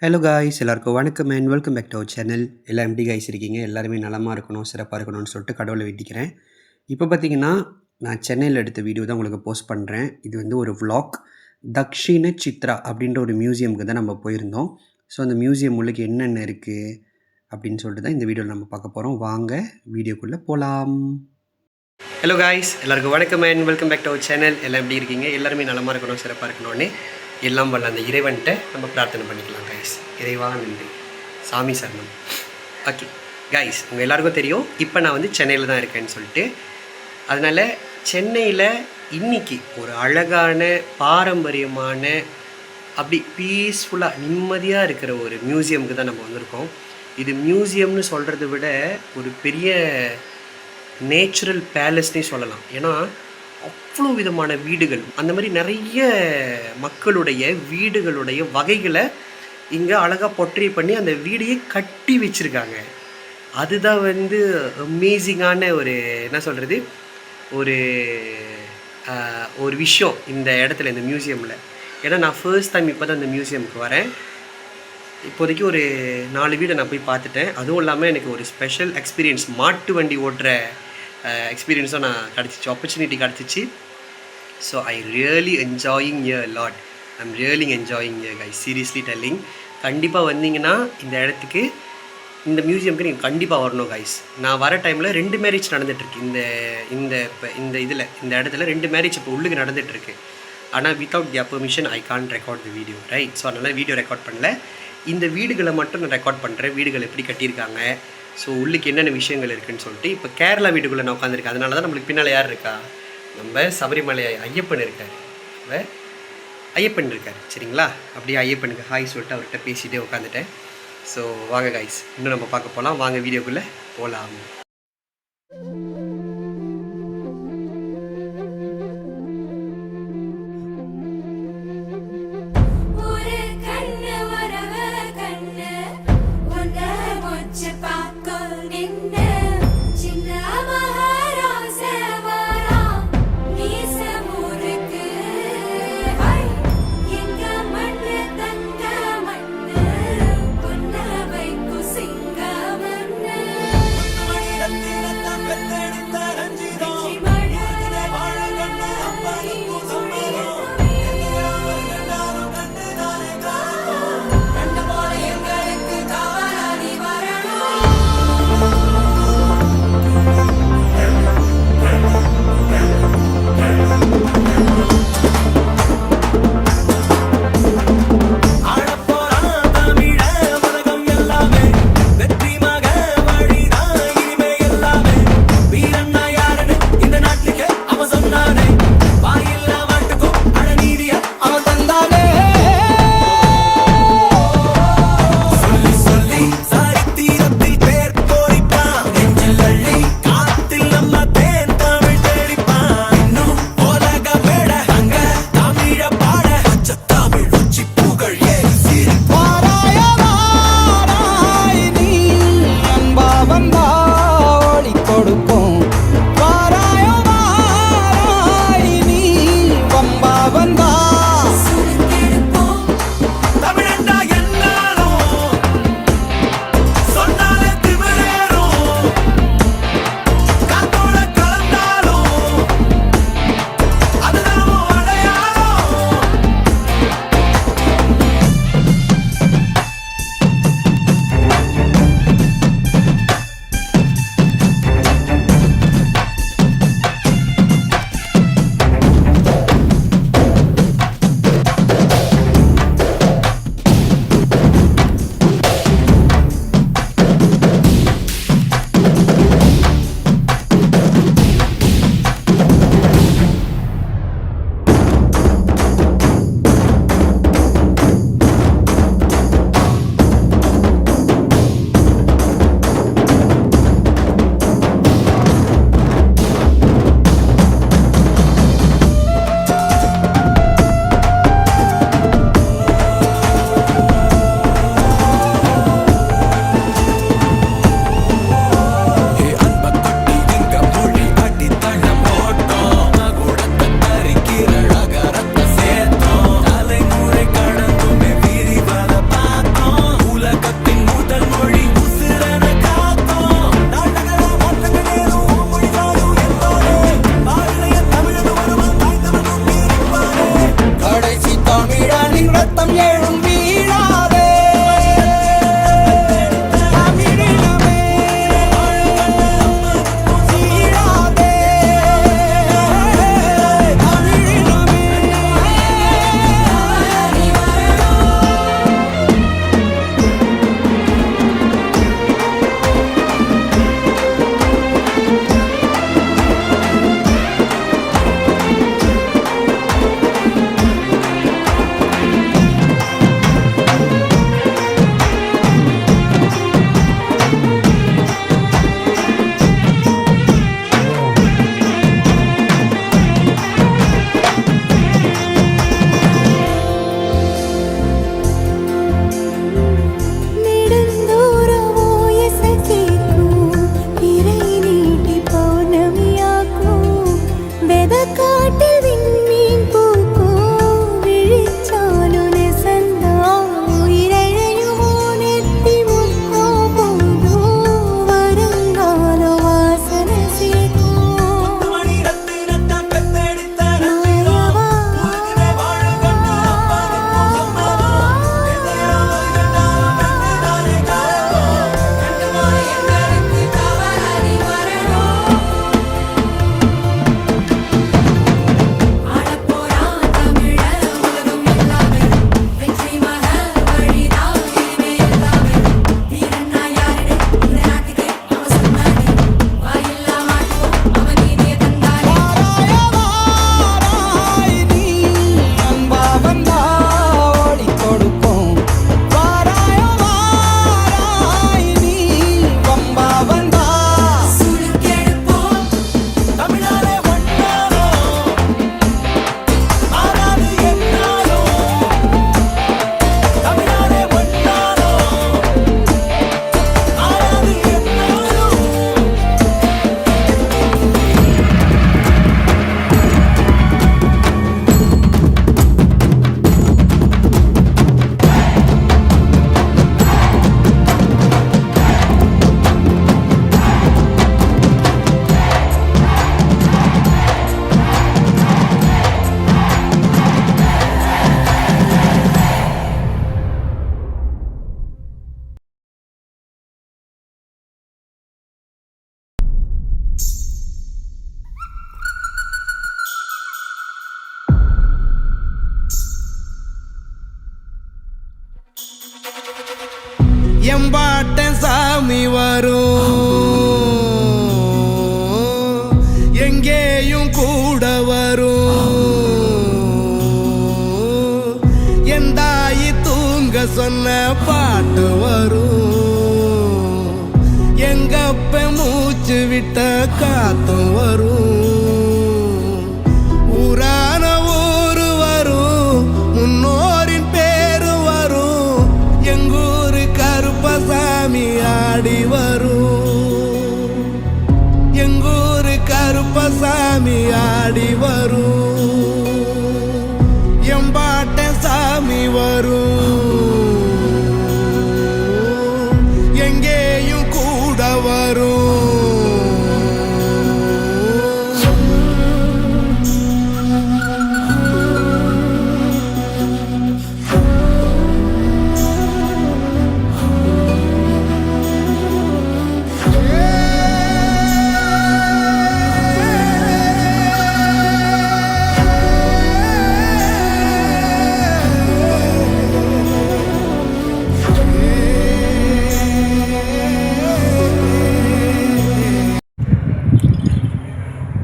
Hello guys, எல்லாருக்கும் வணக்கம் and welcome back to our channel. எல்லாம் எப்படி காய்ஸ் இருக்கீங்க? எல்லாருமே நலமாக இருக்கணும், சிறப்பாக இருக்கணும்னு சொல்லிட்டு கடவுளை வேண்டிக்கிறேன். இப்போ பார்த்தீங்கன்னா, நான் சென்னையில் எடுத்த வீடியோ தான் உங்களுக்கு போஸ்ட் பண்ணுறேன். இது வந்து ஒரு vlog. தக்ஷிண சித்ரா அப்படின்ற ஒரு மியூசியமுக்கு தான் நம்ம போயிருந்தோம். ஸோ அந்த மியூசியம் உள்ளுக்கு என்னென்ன இருக்குது அப்படின்னு சொல்லிட்டு தான் இந்த வீடியோவில் நம்ம பார்க்க போகிறோம். வாங்க வீடியோக்குள்ளே போகலாம். ஹலோ காய்ஸ், எல்லாருக்கும் வணக்கம் and welcome back to our channel. எல்லாம் எப்படி இருக்கீங்க? எல்லாருமே நலமாக இருக்கணும், சிறப்பாக இருக்கணும்னு எல்லாம் வல்ல அந்த இறைவன்கிட்ட நம்ம பிரார்த்தனை பண்ணிக்கலாம் கைஸ். இறைவா நன்றி, சாமி சரணம். ஓகே கைஸ், உங்கள் எல்லாருக்கும் தெரியும் இப்போ நான் வந்து சென்னையில் தான் இருக்கேன்னு சொல்லிட்டு. அதனால் சென்னையில் இன்றைக்கி ஒரு அழகான பாரம்பரியமான அப்படி பீஸ்ஃபுல்லாக நிம்மதியாக இருக்கிற ஒரு மியூசியமுக்கு தான் நம்ம வந்திருக்கோம். இது மியூசியம்னு சொல்கிறத விட ஒரு பெரிய நேச்சுரல் பேலஸ்னே சொல்லலாம். ஏன்னா அவ்வளோ விதமான வீடுகள், அந்த மாதிரி நிறைய மக்களுடைய வீடுகளுடைய வகைகளை இங்கே அழகாக பொட்ரி பண்ணி அந்த வீடையே கட்டி வச்சுருக்காங்க. அதுதான் வந்து அமேசிங்கான ஒரு என்ன சொல்கிறது ஒரு ஒரு விஷயம் இந்த இடத்துல, இந்த மியூசியமில். ஏன்னா நான் ஃபர்ஸ்ட் டைம் இப்போ தான் இந்த மியூசியமுக்கு வரேன். இப்போதைக்கு ஒரு 4 வீடை நான் போய் பார்த்துட்டேன். அதுவும் இல்லாமல் எனக்கு ஒரு ஸ்பெஷல் எக்ஸ்பீரியன்ஸ், மாட்டு வண்டி ஓட்டுற எக்ஸ்பீரியன்ஸும் நான் கிடச்சிச்சு, ஆப்பர்ச்சுனிட்டி கிடச்சிச்சு. So I really enjoying year lot. I'm really enjoying year guys, seriously telling. கண்டிப்பாக வந்தீங்கன்னா இந்த இடத்துக்கு, இந்த மியூசியமுக்கு நீங்கள் கண்டிப்பாக வரணும் கைஸ். நான் வர டைமில் 2 மேரேஜ் நடந்துகிட்ருக்கு இந்த இதில், இந்த இடத்துல 2 மேரேஜ் இப்போ உள்ளுக்கு நடந்துகிட்ருக்கு. ஆனால் without their permission I can't record the video, right? So அதனால் வீடியோ ரெக்கார்ட் பண்ணல. இந்த வீடுகளை மட்டும் நான் ரெக்கார்ட் பண்ணுறேன், வீடுகள் எப்படி கட்டியிருக்காங்க, ஸோ உள்ளுக்கு என்னென்ன விஷயங்கள் இருக்குதுன்னு சொல்லிட்டு. இப்போ கேரளா வீடுக்குள்ளே நான் உட்காந்துருக்கேன். அதனால தான் நம்மளுக்கு பின்னால் யார் இருக்கா, நம்ம சபரிமலை ஐயப்பன் இருக்கார். ஐயப்பன் இருக்கார், சரிங்களா? அப்படியே ஐயப்பனுக்கு ஹாய் சொல்லிட்டு அவர்கிட்ட பேசிகிட்டே உட்காந்துட்டேன். ஸோ வாங்க கைஸ், இன்னும் நம்ம பார்க்க போகலாம். வாங்க வீடியோக்குள்ளே போகலாம். எம்பாட்ட சாமி வரும், எங்கேயும் கூட வரும். என் தாயி தூங்க சொன்ன பாட்டு வரும், எங்கப்ப மூச்சு விட்ட காத்தும் வரும். ஊரான ஊரு வரும், முன்னோரின் பேரு வரும், எங்கூரு கருப்பசாமி ஆடி வரும், எங்கூரு கருப்பசாமி ஆடி வரும். எம்பாட்ட சாமி வரும், எங்கேயும் கூட வரும்.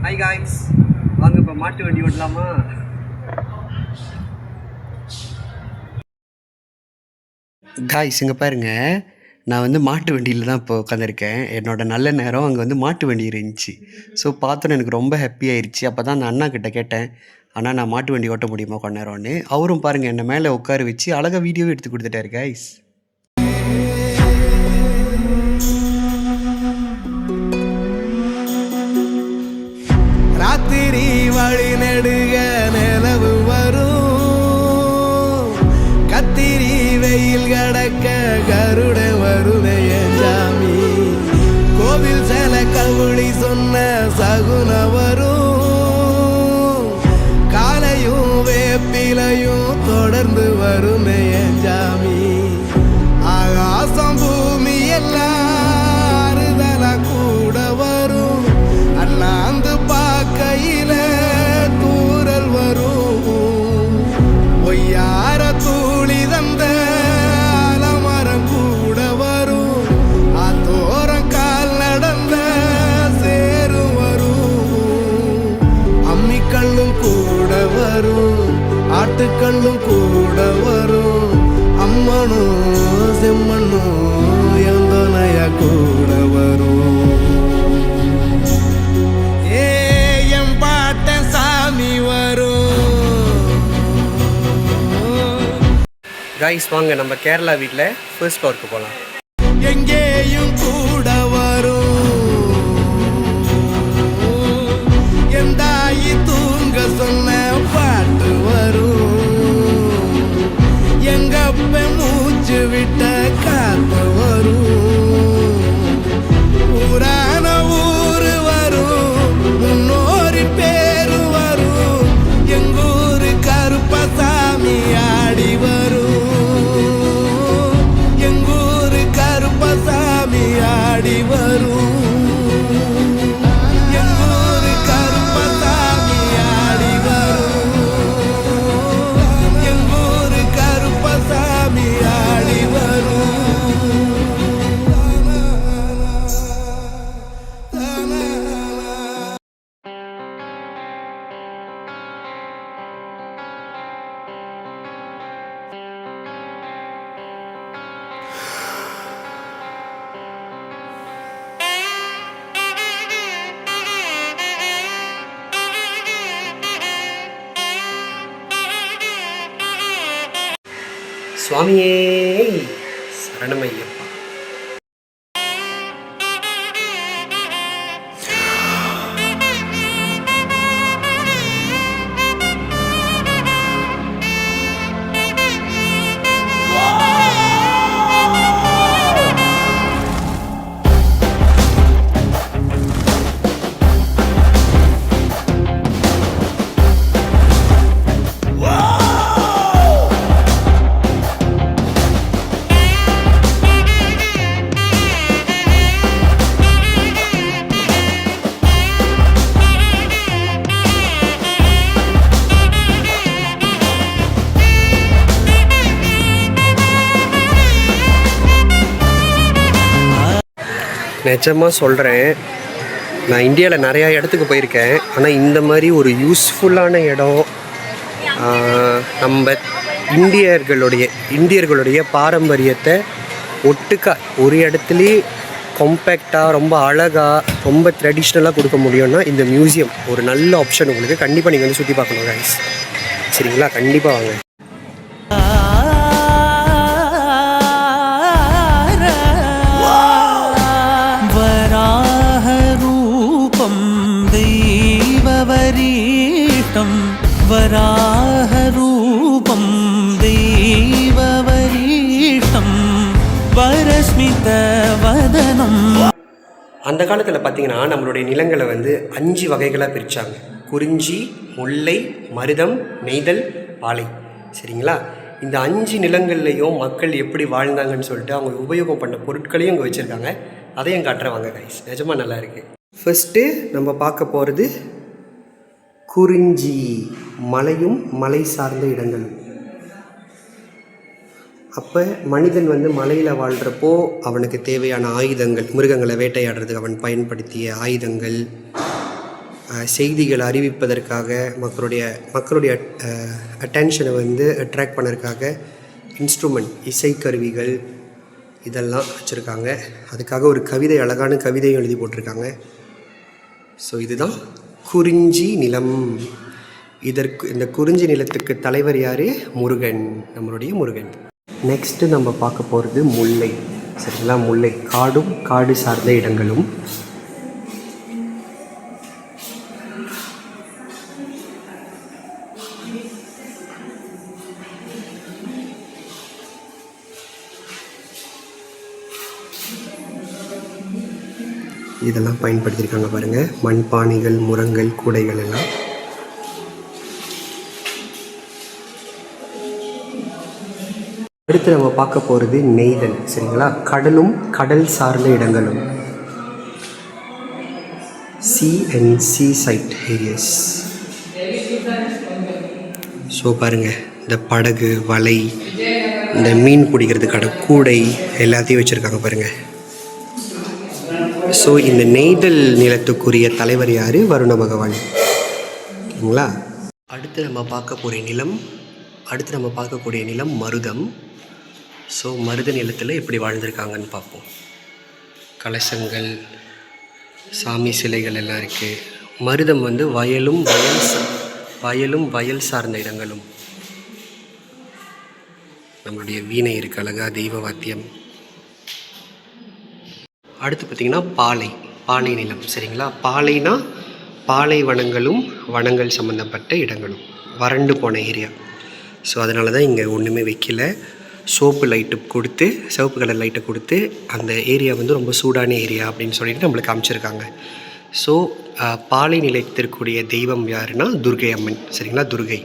ஹாய் காய்ஸ், வாங்க இப்போ மாட்டு வண்டி ஓட்டலாமா? காய்ஸ் இங்கே பாருங்கள், நான் வந்து மாட்டு வண்டியில் தான் இப்போ உட்காந்துருக்கேன். என்னோட நல்ல நேரம் அங்கே வந்து மாட்டு வண்டி இருந்துச்சு. ஸோ பார்த்தோன்னே எனக்கு ரொம்ப ஹாப்பி ஆயிடுச்சு. அப்போ தான் அந்த அண்ணா கிட்ட கேட்டேன், அண்ணா நான் மாட்டு வண்டி ஓட்ட முடியுமா கொஞ்ச நேரம்னு. அவரும் பாருங்கள் என்னை மேலே உட்கார வச்சு அழகாக வீடியோவே எடுத்து கொடுத்துட்டாரு காய்ஸ். ராத்திரி வழி நெடுக நிலவு வரும், கத்திரி வெயில் கடக்க கருட வருவே சாமி. கோவில் சில கவுளி சொன்ன சகுன வரும், காலையும் வேப்பிலையும் தொடர்ந்து வருமே சாமி. ஆகாசம் பூமி எல்லாம் அறுதலா கூட வரும், அண்ணாந்து பார்க்கையில தூரல் வரும். ஒய்யார தூளி தந்த அலமரம் கூட வரும், ஆத்தோரம் கால் நடந்த சேரு வரும். அம்மிக்கல்லும் கூட வரும், ஆட்டுக்கல்லும் கூட வரும், அம்மனும் செம்மண்ணும் எந்தனைய கூட வரும். காய்ஸ் வாங்க நம்ம கேரளா வீட்டில் ஃபர்ஸ்ட் ஃப்ளோருக்கு போகலாம். எங்கேயும் கூட வரும், என் தாயி தூங்க சொன்ன பாட்டு வரும், எங்கப்ப மூச்சு விட்ட காத்து வரும். ஊரான ஊரு வரும், முன்னோரின் பேரு வரும், எங்கூரு கருப்பசாமி ஆடி வரும், ஆடி வரும், எங்கூரு கருப்பசாமி ஆடி வரும், எங்கூரு கருப்பசாமி ஆடி வரும். சுவாமியே சரணமையப்பா. நிஜமாக சொல்கிறேன், நான் இந்தியாவில் நிறையா இடத்துக்கு போயிருக்கேன். ஆனால் இந்த மாதிரி ஒரு யூஸ்ஃபுல்லான இடம், நம்ம இந்தியர்களுடைய பாரம்பரியத்தை ஒட்டுக்கா ஒரு இடத்துலையே காம்பேக்டாக ரொம்ப அழகாக ரொம்ப ட்ரெடிஷ்னலாக கொடுக்க முடியும்னா இந்த மியூசியம் ஒரு நல்ல ஆப்ஷன். உங்களுக்கு கண்டிப்பாக நீங்கள் வந்து சுற்றி பார்க்கணும் கைஸ். சரிங்களா? கண்டிப்பாக வாங்க. वराहरूपं देववरीष्टं वरस्मितवदनं. அந்த காலத்தில் பார்த்தீங்கன்னா நம்மளுடைய நிலங்களை வந்து 5 வகைகளாக பிரித்தாங்க. குறிஞ்சி, முல்லை, மருதம், நெய்தல், பாலை. சரிங்களா? இந்த 5 நிலங்கள்லேயும் மக்கள் எப்படி வாழ்ந்தாங்கன்னு சொல்லிட்டு அவங்க உபயோகம் பண்ண பொருட்களையும் இங்கே வச்சுருக்காங்க. அதையும் காட்டுறவாங்க கைஸ். நிஜமாக நல்லா இருக்குது. ஃபஸ்ட்டு நம்ம பார்க்க போகிறது குறிஞ்சி, மலையும் மலை சார்ந்த இடங்களும். அப்போ மனிதன் வந்து மலையில் வாழ்கிறப்போ அவனுக்கு தேவையான ஆயுதங்கள், மிருகங்களை வேட்டையாடுறதுக்கு அவன் பயன்படுத்திய ஆயுதங்கள், செய்திகளை அறிவிப்பதற்காக மக்களுடைய அட்டென்ஷனை வந்து அட்ராக்ட் பண்ணுறதுக்காக இன்ஸ்ட்ருமெண்ட், இசைக்கருவிகள் இதெல்லாம் வச்சுருக்காங்க. அதுக்காக ஒரு கவிதை, அழகான கவிதையும் எழுதி போட்டிருக்காங்க. ஸோ இதுதான் குறிஞ்சி நிலம். இந்த குறிஞ்சி நிலத்துக்கு தலைவர் யார்? முருகன், நம்மளுடைய முருகன். நெக்ஸ்ட்டு நம்ம பார்க்க போகிறது முல்லை. சரிங்களா? முல்லை காடும் காடு சார்ந்த இடங்களும். இதெல்லாம் பயன்படுத்தியிருக்காங்க பாருங்கள். மண்பானைகள், முரங்கள், கூடைகள் எல்லாம். அடுத்து நம்ம பார்க்க போகிறது நெய்தல். சரிங்களா? கடலும் கடல் சார்ந்த இடங்களும். C side areas. ஸோ பாருங்கள், இந்த படகு, வலை, இந்த மீன் பிடிக்கிறதுக்கான கூடை எல்லாத்தையும் வச்சுருக்காங்க பாருங்கள். ஸோ இந்த நெய்தல் நிலத்துக்குரிய தலைவர் யார்? வருண பகவான். ஓகேங்களா? அடுத்து நம்ம பார்க்கக்கூடிய நிலம் மருதம். ஸோ மருத நிலத்தில் எப்படி வாழ்ந்திருக்காங்கன்னு பார்ப்போம். கலசங்கள், சாமி சிலைகள் எல்லாம் இருக்குது. மருதம் வந்து வயலும் வயல் சார்ந்த இடங்களும். நம்மளுடைய வீணை இருக்குது அழகா, தெய்வ வாத்தியம். அடுத்து பார்த்திங்கன்னா பாலை நிலம். சரிங்களா? பாலைனா பாலைவனங்களும் வனங்கள் சம்மந்தப்பட்ட இடங்களும், வறண்டு போன ஏரியா. ஸோ அதனால தான் இங்கே ஒன்றுமே வைக்கல. சிவப்பு கலர் லைட்டை கொடுத்து அந்த ஏரியா வந்து ரொம்ப சூடான ஏரியா அப்படின்னு சொல்லிட்டு நம்மளுக்கு காமிச்சிருக்காங்க. ஸோ பாலை நிலைத்திற்குரிய தெய்வம் யாருன்னா துர்கை அம்மன். சரிங்களா? துர்கை.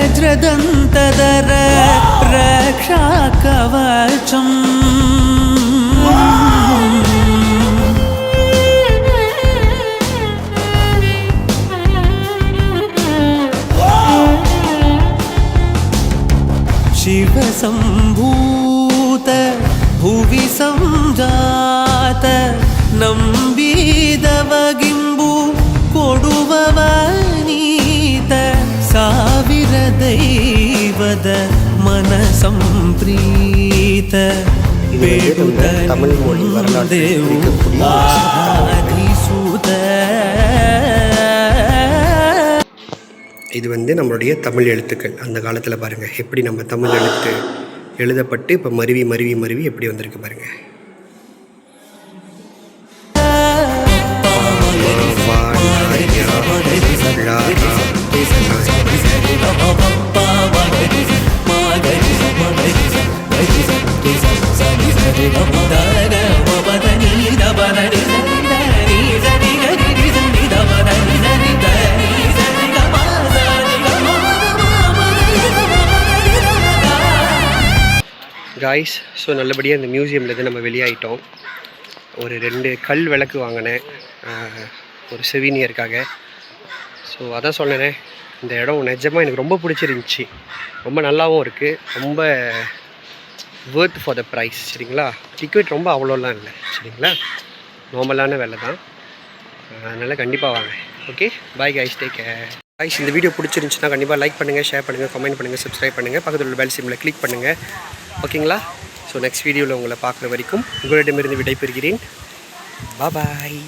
வஜ்ரதந்ததர ரக்ஷா கவசம் शिवसम्भूत भुवि संजात नम्बिदवगिम्बु कोडुववनीत ಸಾವಿರ ದೈವದ ಮನಸಂಪ್ರೀತ தமிழ் மொழி வரலாற்று இது வந்து நம்மளுடைய தமிழ் எழுத்துக்கள். அந்த காலத்தில் பாருங்கள் எப்படி நம்ம தமிழ் எழுத்து எழுதப்பட்டு இப்போ மருவி எப்படி வந்திருக்கு பாருங்கள். காய்ஸ், ஸோ நல்லபடியாக இந்த மியூசியம்லேருந்து நம்ம வெளியாகிட்டோம். ஒரு 2 கல் விளக்கு வாங்கினேன் ஒரு செவினியருக்காக. ஸோ அதான் சொன்னேனே, இந்த இடம் நிஜமாக எனக்கு ரொம்ப பிடிச்சிருந்துச்சி. ரொம்ப நல்லாவும் இருக்குது. ரொம்ப வேர்த் ஃபார் த ப்ரைஸ். சரிங்களா? டிக்கெட் ரொம்ப அவ்வளோலாம் இல்லை. சரிங்களா? நார்மலான விலை தான். அதனால் கண்டிப்பாக வாங்க. Okay, bye guys, take care. Guys, இந்த வீடியோ பிடிச்சிருந்துச்சுன்னா கண்டிப்பாக லைக் பண்ணுங்கள், ஷேர் பண்ணுங்கள், கமெண்ட் பண்ணுங்கள், சப்ஸ்கிரைப் பண்ணுங்கள், பக்கத்தில் உள்ள பெல் சிம்பிளை கிளிக் பண்ணுங்கள். ஓகேங்களா? ஸோ நெக்ஸ்ட் வீடியோவில் உங்களை பார்க்குற வரைக்கும் உங்களிடமிருந்து விடைபெறுகிறேன். பாய்.